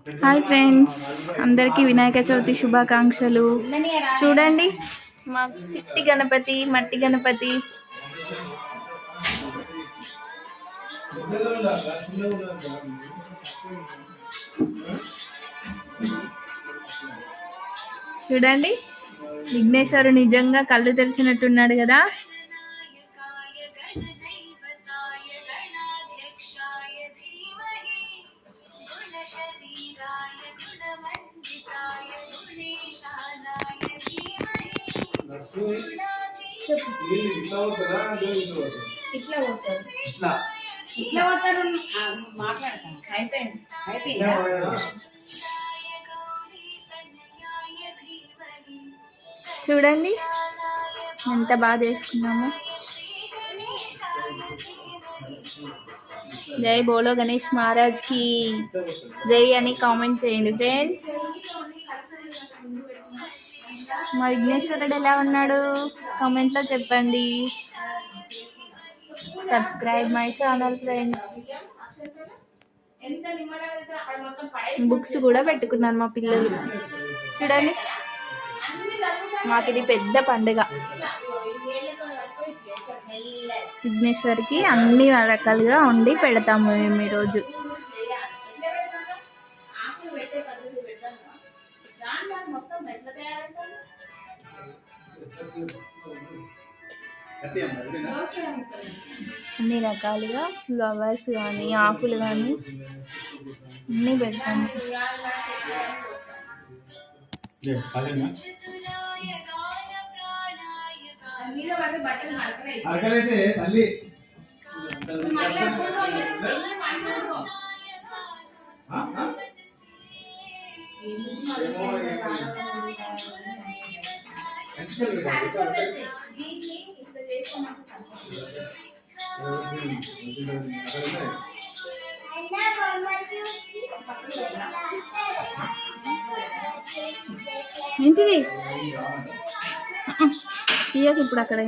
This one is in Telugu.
హాయ్ ఫ్రెండ్స్, అందరికీ వినాయక చవితి శుభాకాంక్షలు. చూడండి మా చిట్టి గణపతి, మట్టి గణపతి. చూడండి, విఘ్నేశ్వరుడు నిజంగా కళ్ళు తెరిచినట్టున్నాడు కదా. చూడండి ఎంత బాగా చేసుకున్నాము. జై బోలో గణేష్ మహారాజ్ కి జై అని కామెంట్ చేయండి ఫ్రెండ్స్. మా విఘ్నేశ్వరుడు ఎలా ఉన్నాడు కామెంట్లో చెప్పండి. Subscribe my channel friends. Books కూడా పెట్టుకున్నారు మా పిల్లలు. చూడండి, మాకు ఇది పెద్ద పండుగ. విఘ్నేశ్వరికి అన్ని రకాలుగా వండి పెడతాము మేము ఈరోజు. అన్ని రకాలుగా ఫ్లవర్స్ కానీ ఆకులు కానీ అన్నీ పెడతాము. ఏంటిది తీయకు ఇప్పుడు అక్కడ